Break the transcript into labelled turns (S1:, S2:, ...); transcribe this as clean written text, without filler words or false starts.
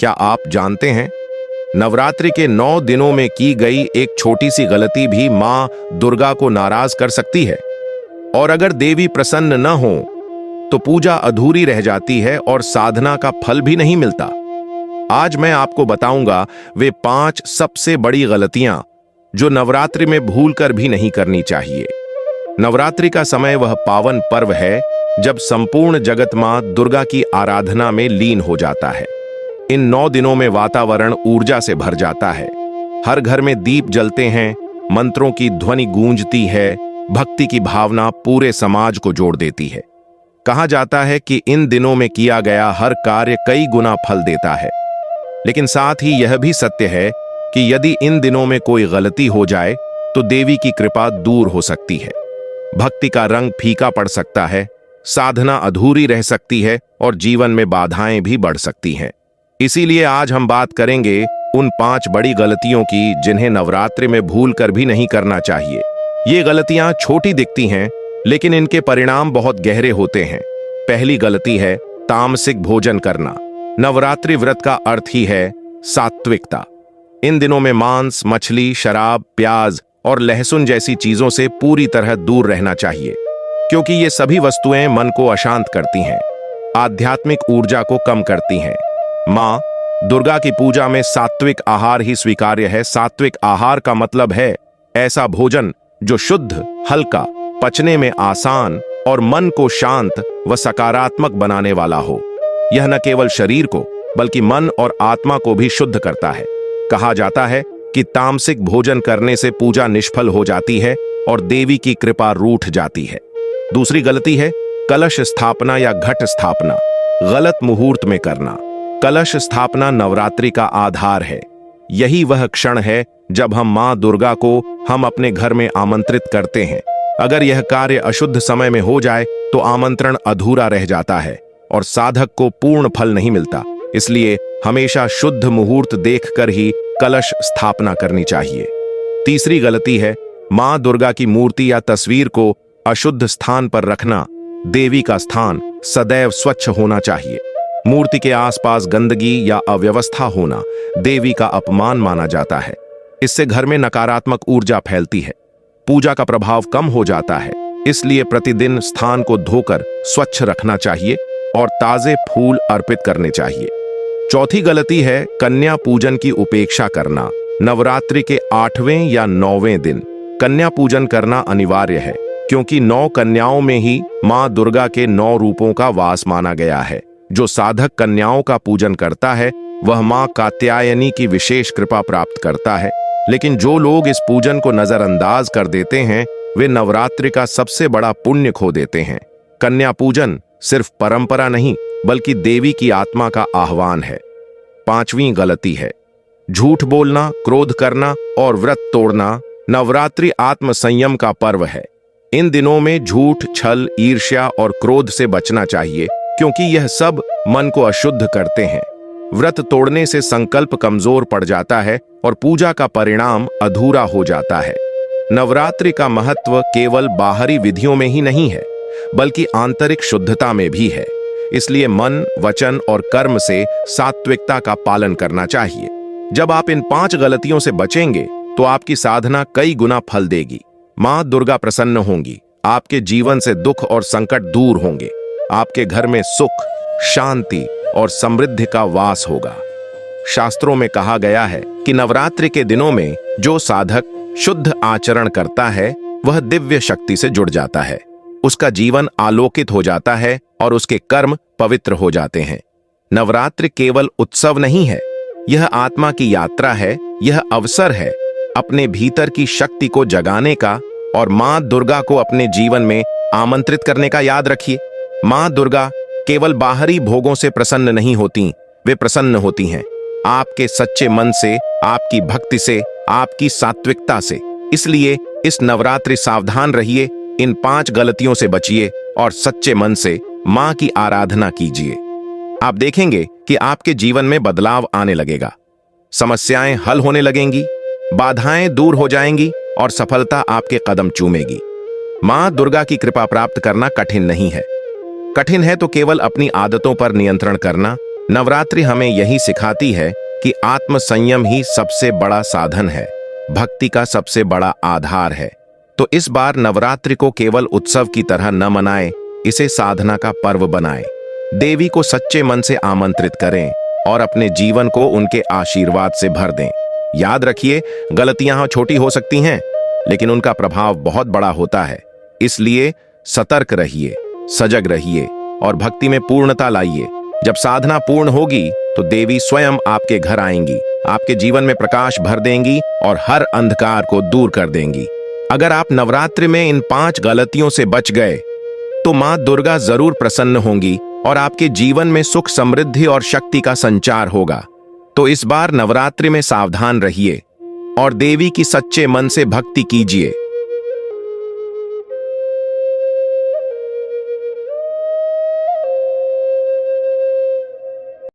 S1: क्या आप जानते हैं, नवरात्रि के 9 दिनों में की गई एक छोटी सी गलती भी मां दुर्गा को नाराज कर सकती है। और अगर देवी प्रसन्न न हो तो पूजा अधूरी रह जाती है और साधना का फल भी नहीं मिलता। आज मैं आपको बताऊंगा वे 5 सबसे बड़ी गलतियां जो नवरात्रि में भूलकर भी नहीं करनी चाहिए। नवरात्रि का समय वह पावन पर्व है जब संपूर्ण जगत मां दुर्गा की आराधना में लीन हो जाता है। इन 9 दिनों में वातावरण ऊर्जा से भर जाता है। हर घर में दीप जलते हैं, मंत्रों की ध्वनि गूंजती है, भक्ति की भावना पूरे समाज को जोड़ देती है। कहा जाता है कि इन दिनों में किया गया हर कार्य कई गुना फल देता है। लेकिन साथ ही यह भी सत्य है कि यदि इन दिनों में कोई गलती हो जाए तो देवी की कृपा दूर हो सकती है। भक्ति का रंग फीका पड़ सकता है, साधना अधूरी रह सकती है और जीवन में बाधाएं भी बढ़ सकती हैं। इसीलिए आज हम बात करेंगे उन 5 बड़ी गलतियों की जिन्हें नवरात्रि में भूल कर भी नहीं करना चाहिए। ये गलतियां छोटी दिखती हैं, लेकिन इनके परिणाम बहुत गहरे होते हैं। पहली गलती है तामसिक भोजन करना। नवरात्रि व्रत का अर्थ ही है सात्विकता। इन दिनों में मांस, मछली, शराब, प्याज और लहसुन जैसी चीजों से पूरी तरह दूर रहना चाहिए, क्योंकि ये सभी वस्तुएं मन को अशांत करती हैं, आध्यात्मिक ऊर्जा को कम करती हैं। मां दुर्गा की पूजा में सात्विक आहार ही स्वीकार्य है। सात्विक आहार का मतलब है ऐसा भोजन जो शुद्ध, हल्का, पचने में आसान और मन को शांत व सकारात्मक बनाने वाला हो। यह न केवल शरीर को बल्कि मन और आत्मा को भी शुद्ध करता है। कहा जाता है कि तामसिक भोजन करने से पूजा निष्फल हो जाती है और देवी की कृपा रूठ जाती है। दूसरी गलती है कलश स्थापना या घट स्थापना गलत मुहूर्त में करना। कलश स्थापना नवरात्रि का आधार है। यही वह क्षण है जब हम मां दुर्गा को हम अपने घर में आमंत्रित करते हैं। अगर यह कार्य अशुद्ध समय में हो जाए तो आमंत्रण अधूरा रह जाता है और साधक को पूर्ण फल नहीं मिलता। इसलिए हमेशा शुद्ध मुहूर्त देखकर ही कलश स्थापना करनी चाहिए। तीसरी गलती है मां दुर्गा की मूर्ति या तस्वीर को अशुद्ध स्थान पर रखना। देवी का स्थान सदैव स्वच्छ होना चाहिए। मूर्ति के आसपास गंदगी या अव्यवस्था होना देवी का अपमान माना जाता है। इससे घर में नकारात्मक ऊर्जा फैलती है, पूजा का प्रभाव कम हो जाता है। इसलिए प्रतिदिन स्थान को धोकर स्वच्छ रखना चाहिए और ताजे फूल अर्पित करने चाहिए। चौथी गलती है कन्या पूजन की उपेक्षा करना। नवरात्रि के 8वें या 9वें दिन कन्या पूजन करना अनिवार्य है, क्योंकि 9 कन्याओं में ही मां दुर्गा के 9 रूपों का वास माना गया है। जो साधक कन्याओं का पूजन करता है वह मां कात्यायनी की विशेष कृपा प्राप्त करता है। लेकिन जो लोग इस पूजन को नजरअंदाज कर देते हैं वे नवरात्रि का सबसे बड़ा पुण्य खो देते हैं। कन्या पूजन सिर्फ परंपरा नहीं बल्कि देवी की आत्मा का आह्वान है। 5वीं गलती है झूठ बोलना, क्रोध करना और व्रत तोड़ना। नवरात्रि आत्म संयम का पर्व है। इन दिनों में झूठ, छल, ईर्ष्या और क्रोध से बचना चाहिए, क्योंकि यह सब मन को अशुद्ध करते हैं। व्रत तोड़ने से संकल्प कमजोर पड़ जाता है और पूजा का परिणाम अधूरा हो जाता है। नवरात्रि का महत्व केवल बाहरी विधियों में ही नहीं है बल्कि आंतरिक शुद्धता में भी है। इसलिए मन, वचन और कर्म से सात्विकता का पालन करना चाहिए। जब आप इन 5 गलतियों से बचेंगे तो आपकी साधना कई गुना फल देगी। मां दुर्गा प्रसन्न होंगी, आपके जीवन से दुख और संकट दूर होंगे, आपके घर में सुख, शांति और समृद्धि का वास होगा। शास्त्रों में कहा गया है कि नवरात्रि के दिनों में जो साधक शुद्ध आचरण करता है वह दिव्य शक्ति से जुड़ जाता है, उसका जीवन आलोकित हो जाता है और उसके कर्म पवित्र हो जाते हैं। नवरात्रि केवल उत्सव नहीं है, यह आत्मा की यात्रा है। यह अवसर है अपने भीतर की शक्ति को जगाने का और मां दुर्गा को अपने जीवन में आमंत्रित करने का। याद रखिए, मां दुर्गा केवल बाहरी भोगों से प्रसन्न नहीं होती, वे प्रसन्न होती हैं आपके सच्चे मन से, आपकी भक्ति से, आपकी सात्विकता से। इसलिए इस नवरात्रि सावधान रहिए, इन 5 गलतियों से बचिए और सच्चे मन से मां की आराधना कीजिए। आप देखेंगे कि आपके जीवन में बदलाव आने लगेगा, समस्याएं हल होने लगेंगी, बाधाएं दूर हो जाएंगी और सफलता आपके कदम चूमेगी। मां दुर्गा की कृपा प्राप्त करना कठिन नहीं है। कठिन है तो केवल अपनी आदतों पर नियंत्रण करना, नवरात्रि हमें यही सिखाती है कि आत्म संयम ही सबसे बड़ा साधन है, भक्ति का सबसे बड़ा आधार है। तो इस बार नवरात्रि को केवल उत्सव की तरह न मनाएं, इसे साधना का पर्व बनाएं। देवी को सच्चे मन से आमंत्रित करें और अपने जीवन को उनके आशीर्वाद से भर दें। याद रखिए, गलतियां छोटी हो सकती हैं, लेकिन उनका प्रभाव बहुत बड़ा होता है। इसलिए सतर्क रहिए, सजग रहिए और भक्ति में पूर्णता लाइए। जब साधना पूर्ण होगी तो देवी स्वयं आपके घर आएंगी, आपके जीवन में प्रकाश भर देंगी और हर अंधकार को दूर कर देंगी। अगर आप नवरात्रि में इन 5 गलतियों से बच गए तो मां दुर्गा जरूर प्रसन्न होंगी और आपके जीवन में सुख, समृद्धि और शक्ति का संचार होगा। तो इस बार नवरात्रि में सावधान रहिए और देवी की सच्चे मन से भक्ति कीजिए।